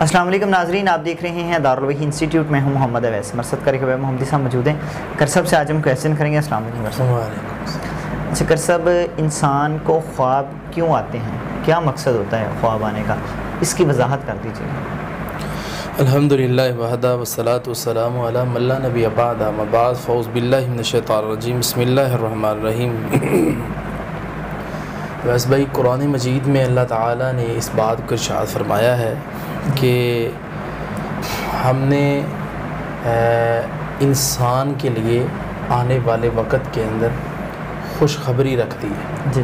السلام علیکم ناظرین، آپ دیکھ رہے ہیں دارالوحی انسٹیٹیوٹ میں ہوں محمد اویس مرصد کرے ہوئے محمدی صاحب موجود ہیں۔ کرصب سے آج ہم کویسچن کریں گے۔ السلام علیکم کرصب۔ اچھا کرصب، انسان کو خواب کیوں آتے ہیں؟ کیا مقصد ہوتا ہے خواب آنے کا؟ اس کی وضاحت کر دیجیے۔ الحمدللہ وحدہ والصلاۃ والسلام علی من لا نبی بعدہ، اما بعد، فاعوذ باللہ من الشیطان الرجیم، بسم اللہ الرحمن الرحیم۔ ویسے بھائی قرآن مجید میں اللہ تعالیٰ نے اس بات کو ارشاد فرمایا ہے کہ ہم نے انسان کے لیے آنے والے وقت کے اندر خوشخبری رکھ دی ہے جی،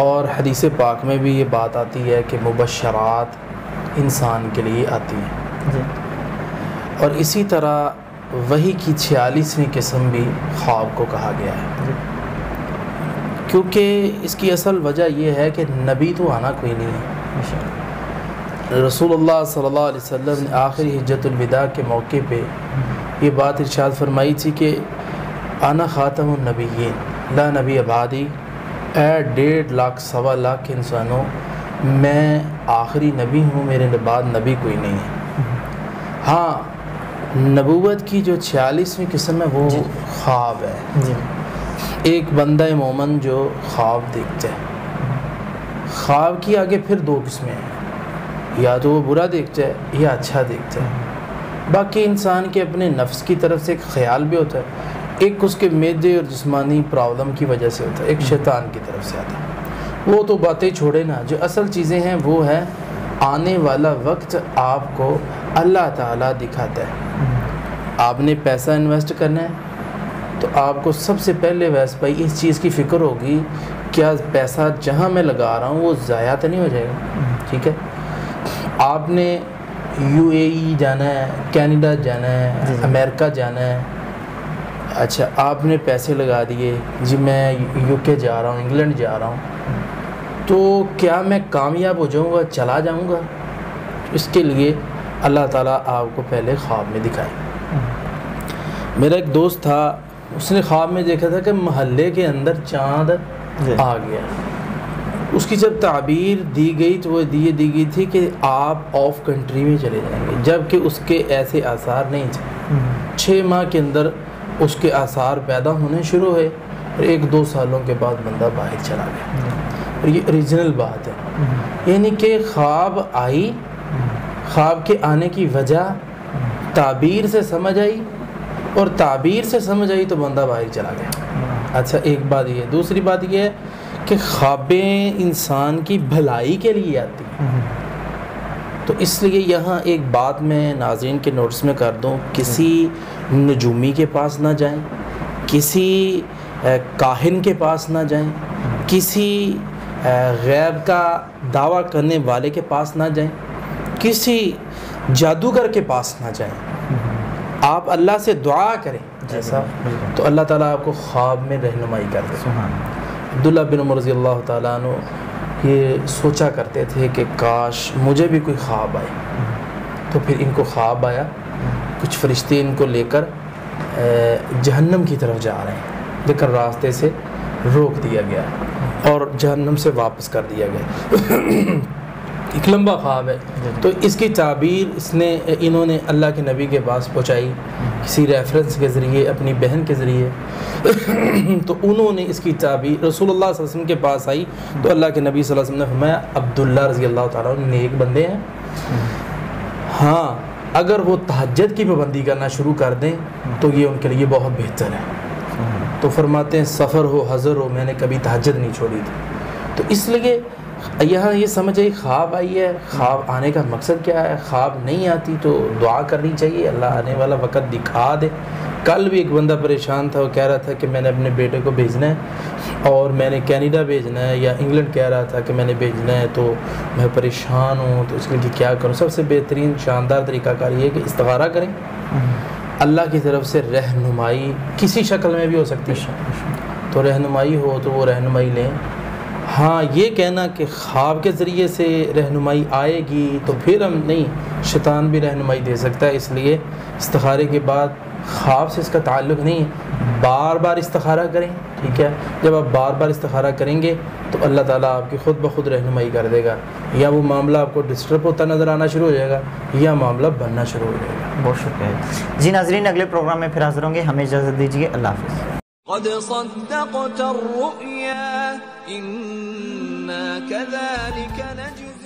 اور حدیث پاک میں بھی یہ بات آتی ہے کہ مبشرات انسان کے لیے آتی ہیں جی، اور اسی طرح وحی کی 46ویں قسم بھی خواب کو کہا گیا ہے جی، کیونکہ اس کی اصل وجہ یہ ہے کہ نبی تو آنا کوئی نہیں ہے۔ رسول اللہ صلی اللہ علیہ وسلم نے آخری حجۃ الوداع کے موقع پہ یہ بات ارشاد فرمائی تھی کہ انا خاتم النبیین لا نبی بعدی، اے 1.5 لاکھ سوا لاکھ کے انسانوں، میں آخری نبی ہوں، میرے بعد نبی کوئی نہیں ہے۔ ہاں، نبوت کی جو 46ویں قسم ہے وہ خواب ہے۔ جی، ایک بندہ مومن جو خواب دیکھتا ہے، خواب کی آگے پھر 2 قسمیں ہیں، یا تو وہ برا دیکھتا ہے یا اچھا دیکھتا ہے۔ باقی انسان کے اپنے نفس کی طرف سے ایک خیال بھی ہوتا ہے، ایک اس کے معدے اور جسمانی پرابلم کی وجہ سے ہوتا ہے، ایک شیطان کی طرف سے آتا ہے۔ وہ تو باتیں چھوڑے نا، جو اصل چیزیں ہیں وہ ہے آنے والا وقت آپ کو اللہ تعالیٰ دکھاتا ہے۔ آپ نے پیسہ انویسٹ کرنا ہے تو آپ کو سب سے پہلے ویسے بھائی اس چیز کی فکر ہوگی کیا پیسہ جہاں میں لگا رہا ہوں وہ ضائع تو نہیں ہو جائے گا، ٹھیک ہے۔ آپ نے UAE جانا ہے، کینیڈا جانا ہے، امریکہ جانا ہے، اچھا آپ نے پیسے لگا دیے، جی میں UK جا رہا ہوں، انگلینڈ جا رہا ہوں، تو کیا میں کامیاب ہو جاؤں گا، چلا جاؤں گا؟ اس کے لیے اللہ تعالیٰ آپ کو پہلے خواب میں دکھائے۔ میرا ایک دوست تھا، اس نے خواب میں دیکھا تھا کہ محلے کے اندر چاند آ گیا۔ اس کی جب تعبیر دی گئی تو وہ دی گئی تھی کہ آپ آف کنٹری میں چلے جائیں گے، جبکہ اس کے ایسے آثار نہیں تھے۔ 6 ماہ کے اندر اس کے آثار پیدا ہونے شروع ہوئے اور 1-2 سالوں کے بعد بندہ باہر چلا گیا۔ اور یہ اوریجنل بات ہے، یعنی کہ خواب آئی، خواب کے آنے کی وجہ تعبیر سے سمجھ آئی اور تعبیر سے سمجھ آئی تو بندہ باہر چلا گیا۔ اچھا ایک بات یہ ہے، دوسری بات یہ ہے کہ خوابیں انسان کی بھلائی کے لیے آتی ہیں، تو اس لیے یہاں ایک بات میں ناظرین کے نوٹس میں کر دوں، کسی نجومی کے پاس نہ جائیں، کسی کاہن کے پاس نہ جائیں، کسی غیب کا دعویٰ کرنے والے کے پاس نہ جائیں، کسی جادوگر کے پاس نہ جائیں۔ آپ اللہ سے دعا کریں ایسا تو اللہ تعالیٰ آپ کو خواب میں رہنمائی کر دے۔ عبداللہ بن عمر رضی اللہ تعالیٰ عنہ یہ سوچا کرتے تھے کہ کاش مجھے بھی کوئی خواب آئے، تو پھر ان کو خواب آیا، کچھ فرشتے ان کو لے کر جہنم کی طرف جا رہے ہیں، لیکن راستے سے روک دیا گیا اور جہنم سے واپس کر دیا گیا۔ ایک لمبا خواب ہے، تو اس کی تعبیر انہوں نے اللہ کے نبی کے پاس پہنچائی کسی ریفرنس کے ذریعے، اپنی بہن کے ذریعے، تو انہوں نے اس کی تعبیر رسول اللہ صلی اللہ علیہ وسلم کے پاس آئی تو اللہ کے نبی صلی اللہ علیہ وسلم نے فرمایا عبداللہ رضی اللہ تعالیٰ عنہ نیک بندے ہیں، ہاں اگر وہ تہجد کی پابندی کرنا شروع کر دیں تو یہ ان کے لیے بہت بہتر ہے۔ تو فرماتے ہیں سفر ہو حضر ہو، میں نے کبھی تہجد نہیں چھوڑی تھی۔ تو اس لیے یہاں یہ سمجھ آئی خواب آئی ہے، خواب آنے کا مقصد کیا ہے؟ خواب نہیں آتی تو دعا کرنی چاہیے اللہ آنے والا وقت دکھا دے۔ کل بھی ایک بندہ پریشان تھا، وہ کہہ رہا تھا کہ میں نے اپنے بیٹے کو بھیجنا ہے اور میں نے کینیڈا بھیجنا ہے، یا انگلینڈ کہہ رہا تھا کہ میں نے بھیجنا ہے، تو میں پریشان ہوں، تو اس کے لیے کیا کروں؟ سب سے بہترین شاندار طریقہ کار یہ ہے کہ استخارہ کریں، اللہ کی طرف سے رہنمائی کسی شکل میں بھی ہو سکتی ہے، تو رہنمائی ہو تو وہ رہنمائی لیں۔ ہاں یہ کہنا کہ خواب کے ذریعے سے رہنمائی آئے گی تو پھر ہم نہیں، شیطان بھی رہنمائی دے سکتا ہے، اس لیے استخارے کے بعد خواب سے اس کا تعلق نہیں ہے، بار بار استخارہ کریں، ٹھیک ہے؟ جب آپ بار بار استخارہ کریں گے تو اللہ تعالیٰ آپ کی خود بخود رہنمائی کر دے گا، یا وہ معاملہ آپ کو ڈسٹرب ہوتا نظر آنا شروع ہو جائے گا یا معاملہ بننا شروع ہو جائے گا۔ بہت شکریہ جی ناظرین، اگلے پروگرام میں پھر حاضر ہوں گے، ہمیں اجازت دیجیے، اللہ حافظ۔ قد صدقت الرؤيا إنا كذلك نجزي